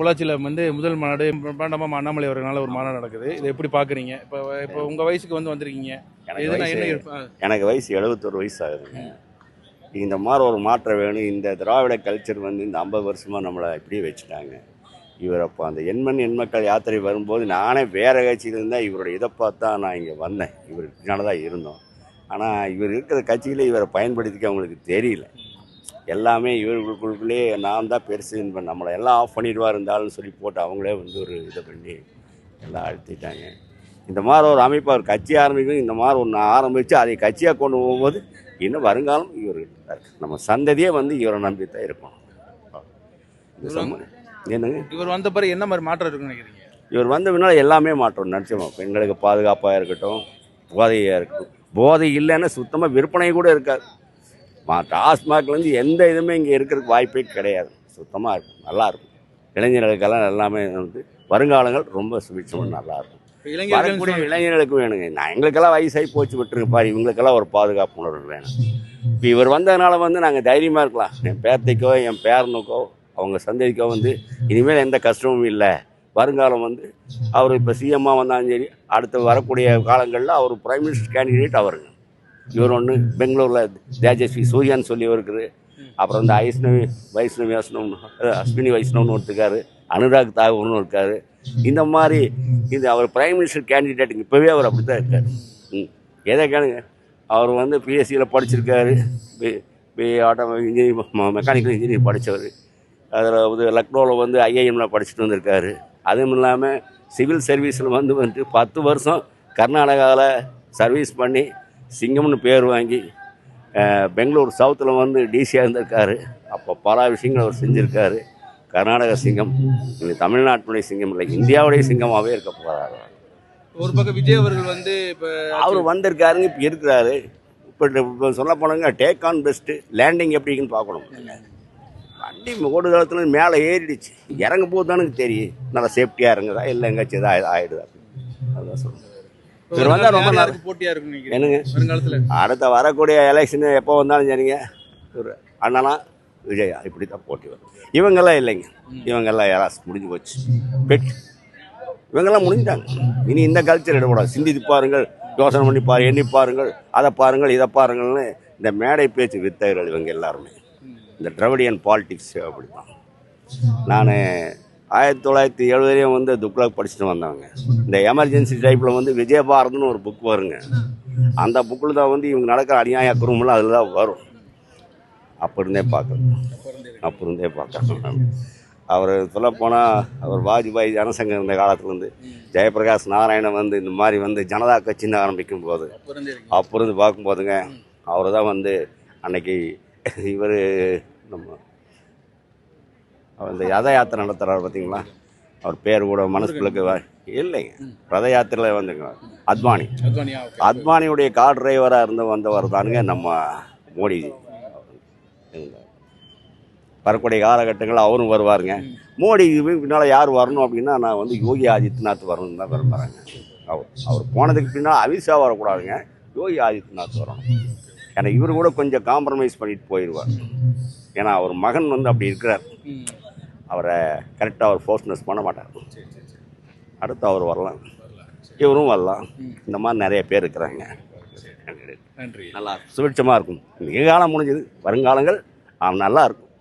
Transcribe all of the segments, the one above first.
பொள்ளாச்சியில் வந்து முதல் மாநாடு பிரம்மாண்டமாக அண்ணாமலை அவர்களால் ஒரு மாநாடு நடக்குது. இதை எப்படி பார்க்குறீங்க? இப்போ உங்கள் வயசுக்கு வந்துருக்கீங்க. எனக்கு வயசு 71 வயசு ஆகுதுங்க. இந்த மாதிரி ஒரு மாற்றம் வேணும். இந்த திராவிட கல்ச்சர் வந்து இந்த 50 வருஷமாக நம்மளை இப்படியே வச்சுட்டாங்க. இவர் அப்போ அந்த எண்மக்கள் யாத்திரை வரும்போது நானே வேறு கட்சியில் இருந்தால் இவரோட இதை பார்த்தா நான் இங்கே வந்தேன். இவர் பின்னால் தான் இருந்தோம். ஆனால் இவர் இருக்கிற கட்சியில் இவரை பயன்படுத்திக்க அவங்களுக்கு தெரியல. எல்லாமே இவர்களுக்குள்ளே நான் தான் பெருசு, நம்மளை எல்லாம் ஆஃப் பண்ணிடுவார் இருந்தாலும் சொல்லி போட்டு அவங்களே வந்து ஒரு இதை பண்ணி எல்லாம் அழுத்திட்டாங்க. இந்த மாதிரி ஒரு அமைப்பு அவர் கட்சி ஆரம்பிக்கும், இந்த மாதிரி ஒன்று ஆரம்பித்து அதை கட்சியாக கொண்டு போகும்போது இன்னும் வருங்காலம் இவர்கிட்ட இருக்கு. நம்ம சந்ததியே வந்து இவரை நம்பி தான் இருக்கணும். என்னங்க இவர் வந்த பிறகு என்ன மாதிரி மாற்றம் இருக்குன்னு நினைக்கிறீங்க? இவர் வந்த பின்னால் எல்லாமே மாற்றம் நினச்சோம். பெண்களுக்கு பாதுகாப்பாக இருக்கட்டும், போதையாக இருக்கட்டும். போதை இல்லைன்னா சுத்தமாக விற்பனை கூட இருக்காது. டாஸ்மாக்லேருந்து எந்த இதுவுமே இங்கே இருக்கிறதுக்கு வாய்ப்பே கிடையாது. சுத்தமாக இருக்கும், நல்லாயிருக்கும். இளைஞர்களுக்கெல்லாம் எல்லாமே வந்து வருங்காலங்கள் ரொம்ப சுபிட்சமாக நல்லாயிருக்கும். வரக்கூடிய இளைஞர்களுக்கு வேணுங்க. நான் எங்களுக்கெல்லாம் வயசாகி போச்சு விட்டுருங்க பாரு, இவங்களுக்கெல்லாம் ஒரு பாதுகாப்பு உணர்வு வேணும். இப்போ இவர் வந்ததுனால வந்து நாங்கள் தைரியமாக இருக்கலாம். என் பேரத்தைக்கோ என் பேரனுக்கோ அவங்க சந்ததிக்கோ வந்து இனிமேல் எந்த கஷ்டமும் இல்லை. வருங்காலம் வந்து அவர் இப்போ சிஎம்மாக வந்தாலும் சரி, அடுத்து வரக்கூடிய காலங்களில் அவர் பிரைம் மினிஸ்டர் கேண்டிடேட் அவருங்க. இவர் ஒன்று பெங்களூரில் தேஜஸ்வி சூர்யான்னு சொல்லி இருக்குது. அப்புறம் இந்த வைஷ்ணவி அஸ்வினி வைஷ்ணவ்னு ஒருத்தருக்காரு, அனுராக் தாகூர்னு இருக்காரு. இந்த மாதிரி இது அவர் பிரைம் மினிஸ்டர் கேண்டிடேட்டுங்க. இப்போவே அவர் அப்படி தான் இருக்கார். எதை கேளுங்க, அவர் வந்து பிஎஸ்சியில் படிச்சிருக்காரு. இன்ஜினியரிங் மெக்கானிக்கல் இன்ஜினியரிங் படித்தவர். அதில் வந்து லக்னோவில் வந்து ஐஐஎம்மில் படிச்சுட்டு வந்திருக்காரு. அதுவும் இல்லாமல் சிவில் சர்வீஸில் வந்துட்டு 10 வருஷம் கர்நாடகாவில் சர்வீஸ் பண்ணி சிங்கம்னு பேர் வாங்கி பெங்களூர் சவுத்தில் வந்து டிசியாக இருந்திருக்காரு. அப்போ பல விஷயங்கள் அவர் செஞ்சுருக்காரு. கர்நாடக சிங்கம் இந்த தமிழ்நாட்டினுடைய சிங்கம் இல்லை, இந்தியாவுடைய சிங்கமாகவே இருக்க போகிறாரு. ஒரு பக்கம் விஜய் அவர்கள் வந்து இப்போ அவர் வந்திருக்காருங்க, இப்போ இருக்கிறாரு. இப்போ சொல்ல போனாங்க டேக் ஆன் பெஸ்ட்டு, லேண்டிங் எப்படின்னு பார்க்கணும். வண்டி ஓடு காலத்தில் மேலே ஏறிடுச்சு, இறங்க போது தானுங்க தெரியும் நல்லா சேஃப்டியாக இறங்குதா இல்லை எங்கேயாச்சும் எதாவது ஆகிடுதா. அதுதான் சொல்லுங்கள். இவர் வந்தால் ரொம்ப நல்லா போட்டியாக இருக்கும் என்னங்க வருங்காலத்தில். அடுத்த வரக்கூடிய எலெக்ஷனு எப்போ வந்தாலும் சரிங்க, ஒரு அண்ணனா விஜயா இப்படி தான் போட்டி வரும். இவங்கெல்லாம் இல்லைங்க, இவங்கெல்லாம் யாராச்சும் முடிஞ்சு போச்சு. இவங்கெல்லாம் முடிஞ்சிட்டாங்க. இனி இந்த கல்ச்சர் இடக்கூடாது. சிந்தித்து பாருங்கள், யோசனை பண்ணி எண்ணி பாருங்கள், அதை பாருங்கள், இதை பாருங்கள்னு இந்த மேடை பேச்சு வித்தகர்கள் இவங்க எல்லாருமே. இந்த திராவிடியன் பாலிடிக்ஸ் அப்படி தான். நான் 1970 வந்து துக்ளக் படிச்சுட்டு வந்தவங்க. இந்த எமர்ஜென்சி டைப்பில் வந்து விஜயபாரத்னு ஒரு புக் வருங்க. அந்த புக்கில் தான் வந்து இவங்க நடக்கிற அநியாய குறும்பெல்லாம் அதில் தான் வரும். அப்போ இருந்தே பார்க்குறேன். அவர் சொல்லப்போனால் அவர் வாஜ்பாய் ஜனசங்கம் இருந்த காலத்துலேருந்து ஜெயபிரகாஷ் நாராயணன் வந்து இந்த மாதிரி வந்து ஜனதா கட்சின்னு ஆரம்பிக்கும் போது அப்போ இருந்து பார்க்கும்போதுங்க, அவர் தான் வந்து அன்னைக்கு இவர் நம்ம அந்த ரத யாத்திரை நடத்துகிறார் பார்த்தீங்களா, அவர் பேர் கூட மனசுக்குள்ளுக்கு இல்லைங்க. ரத யாத்திரையில் வந்துங்க அத்வானியுடைய கார் டிரைவராக வந்தவர் தானுங்க நம்ம மோடிஜி. வரக்கூடிய காலகட்டங்கள் அவரும் வருவாருங்க. மோடி பின்னால் யார் வரணும் அப்படின்னா நான் வந்து யோகி ஆதித்யநாத் வரணும்னு தான் விரும்புகிறாங்க. அவர் போனதுக்கு பின்னால் அமித்ஷா வரக்கூடாதுங்க, யோகி ஆதித்யநாத் வரணும். ஏன்னா இவர் கூட கொஞ்சம் காம்ப்ரமைஸ் பண்ணிட்டு போயிடுவார். ஏன்னா அவர் மகன் வந்து அப்படி இருக்கிறார். அவரை கரெக்டாக அவர் ஃபோர்ஸ்னஸ் பண்ண மாட்டார். அடுத்து அவர் வரலாம், இவரும் வரலாம். இந்த மாதிரி நிறைய பேர் இருக்கிறாங்க. நல்லா சுபிட்சமாக இருக்கும். நிகழ்காலம் முடிஞ்சது, வருங்காலங்கள் நல்லா இருக்கும்,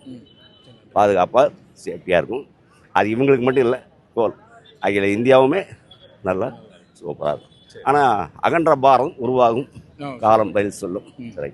பாதுகாப்பாக சேஃப்டியாக இருக்கும். அது இவங்களுக்கு மட்டும் இல்லை, கோல் அகில இந்தியாவுமே நல்லா சூப்பராக இருக்கும். ஆனால் அகன்ற பாரம் உருவாகும், காலம் பதில் சொல்லும். சரி.